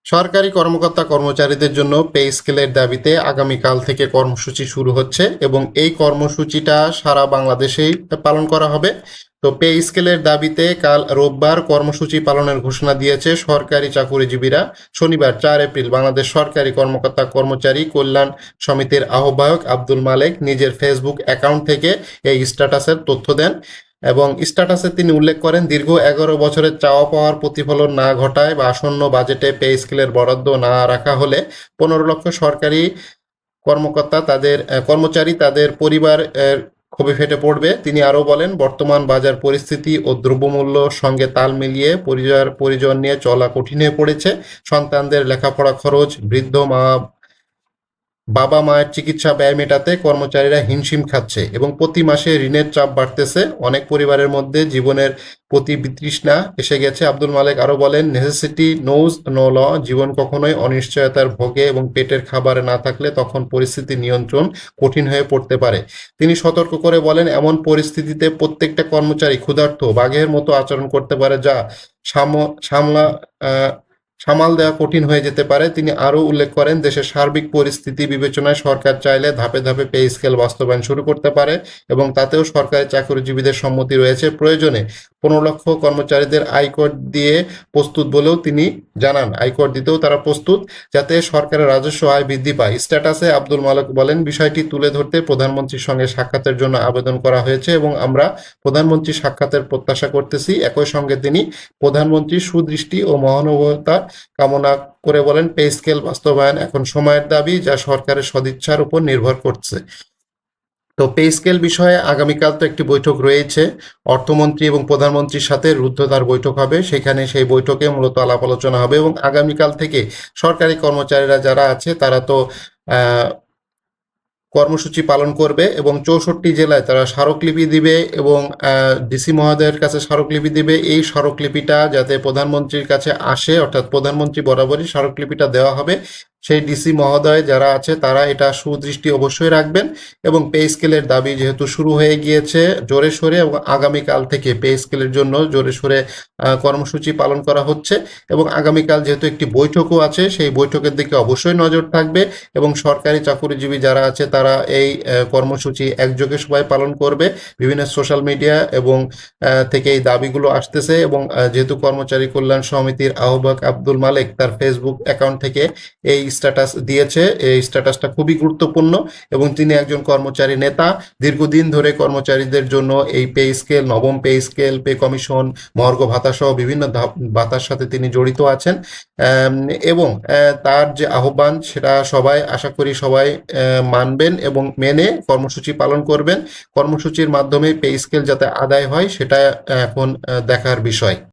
সরকারি কর্মকর্তা কর্মচারীদের জন্য পে স্কেলের দাবিতে আগামীকাল থেকে কর্মসূচি শুরু হচ্ছে এবং এই কর্মসূচিটা সারা বাংলাদেশেই পালন করা হবে। তো পে স্কেলের দাবিতে কাল রোববার কর্মসূচি পালনের ঘোষণা দিয়েছে সরকারি চাকুরিজীবীরা। শনিবার 4 এপ্রিল বাংলাদেশ সরকারি কর্মকর্তা কর্মচারী কল্যাণ সমিতির আহ্বায়ক আব্দুল মালেক নিজের ফেসবুক অ্যাকাউন্ট থেকে এই স্ট্যাটাসের তথ্য দেন এবং স্ট্যাটাসে তিনি উল্লেখ করেন, দীর্ঘ 11 বছরের চাওয়া পাওয়ার প্রতিফলন না ঘটায় বা আসন্ন বাজেটে পে স্কেলের বরাদ্দ না রাখা হলে 15 লক্ষ সরকারি কর্মচারী তাদের পরিবার ক্ষোভে ফেটে পড়বে। তিনি আরও বলেন, বর্তমান বাজার পরিস্থিতি ও দ্রব্যমূল্য সঙ্গে তাল মিলিয়ে পরিজন নিয়ে চলা কঠিন হয়ে পড়েছে। সন্তানদের লেখাপড়া খরচ, বৃদ্ধ বাবা মায়ের চিকিৎসা ব্যয় মেটাতে কর্মচারীরা হিমশিম খাচ্ছে এবং প্রতি মাসে ঋণের চাপ বাড়তেছে। অনেক পরিবারের মধ্যে জীবনের প্রতি বিতৃষ্ণা এসে গেছে। আব্দুল মালেক আরও বলেন, নেসেসিটি নোজ নো ল। জীবন কখনোই অনিশ্চয়তার ভোগে এবং পেটের খাবারে না থাকলে তখন পরিস্থিতি নিয়ন্ত্রণ কঠিন হয়ে পড়তে পারে। তিনি সতর্ক করে বলেন, এমন পরিস্থিতিতে প্রত্যেকটা কর্মচারী ক্ষুধার্ত বাঘের মতো আচরণ করতে পারে, যা সামলা সামাল দেওয়া কঠিন হয়ে যেতে পারে। তিনি আরও উল্লেখ করেন, দেশের সার্বিক পরিস্থিতি বিবেচনায় সরকার চাইলে ধাপে ধাপে পে স্কেল বাস্তবায়ন শুরু করতে পারে এবং তাতেও সরকারি চাকরিজীবীদের সম্মতি রয়েছে। প্রয়োজনে 15 লক্ষ কর্মচারীদের আয়কর দিয়ে প্রস্তুত বলেও তিনি জানান। আয়কর দিতেও তারা প্রস্তুত, যাতে সরকারের রাজস্ব আয় বৃদ্ধি পায়। স্ট্যাটাসে আব্দুল মালেক বলেন, বিষয়টি তুলে ধরতে প্রধানমন্ত্রীর সঙ্গে সাক্ষাতের জন্য আবেদন করা হয়েছে এবং আমরা প্রধানমন্ত্রীর সাক্ষাতের প্রত্যাশা করতেছি। একই সঙ্গে তিনি প্রধানমন্ত্রীর সুদৃষ্টি ও মহানুভবতা কামনা করে বলেন, পে স্কেল বাস্তবায়ন এখন সময়ের দাবি, যা সরকারের সদিচ্ছার উপর নির্ভর করছে। তো পে স্কেল বিষয়ে আগামীকাল তো একটি বৈঠক রয়েছে, অর্থমন্ত্রী এবং প্রধানমন্ত্রীর সাথে রুদ্ধদ্বার বৈঠক হবে। সেখানে সেই বৈঠকে মূলত আলাপ আলোচনা হবে এবং আগামীকাল থেকে সরকারি কর্মচারীরা যারা আছে তারা তো কর্মসূচি পালন করবে এবং 64 জেলায় তারা স্মারকলিপি দিবে এবং ডিসি মহোদয়ের কাছে স্মারকলিপি দিবে। এই স্মারকলিপিটা যাতে প্রধানমন্ত্রীর কাছে আসে, অর্থাৎ প্রধানমন্ত্রী বরাবরই স্মারকলিপিটা দেওয়া হবে। সেই ডিসি মহোদয় যারা আছে তারা এটা সুদৃষ্টি অবশ্যই রাখবেন এবং পে স্কেলের দাবি যেহেতু শুরু হয়ে গিয়েছে জোরে সোরে, এবং আগামীকাল থেকে পে স্কেলের জন্য জোরে সোরে কর্মসূচি পালন করা হচ্ছে এবং আগামীকাল যেহেতু একটি বৈঠকও আছে, সেই বৈঠকের দিকে অবশ্যই নজর থাকবে এবং সরকারি চাকুরিজীবী যারা আছে তারা এই কর্মসূচি একযোগে সবাই পালন করবে। বিভিন্ন সোশ্যাল মিডিয়া এবং থেকে এই দাবিগুলো আসতেছে এবং যেহেতু কর্মচারী কল্যাণ সমিতির আহ্বায়ক আব্দুল মালেক তার ফেসবুক অ্যাকাউন্ট থেকে এই স্ট্যাটাস দিয়েছে, এই স্ট্যাটাসটা খুবই গুরুত্বপূর্ণ এবং তিনি একজন কর্মচারী নেতা। দীর্ঘদিন ধরে কর্মচারীদের জন্য এই পে স্কেল, নবম পে স্কেল, পে কমিশন, মহার্ঘ ভাতা সহ বিভিন্ন ভাতার সাথে তিনি জড়িত আছেন এবং তার যে আহ্বান সেটা সবাই আশা করি সবাই মানবেন এবং মেনে কর্মসূচি পালন করবেন। কর্মসূচির মাধ্যমে পে স্কেল যাতে আদায় হয় সেটা এখন দেখার বিষয়।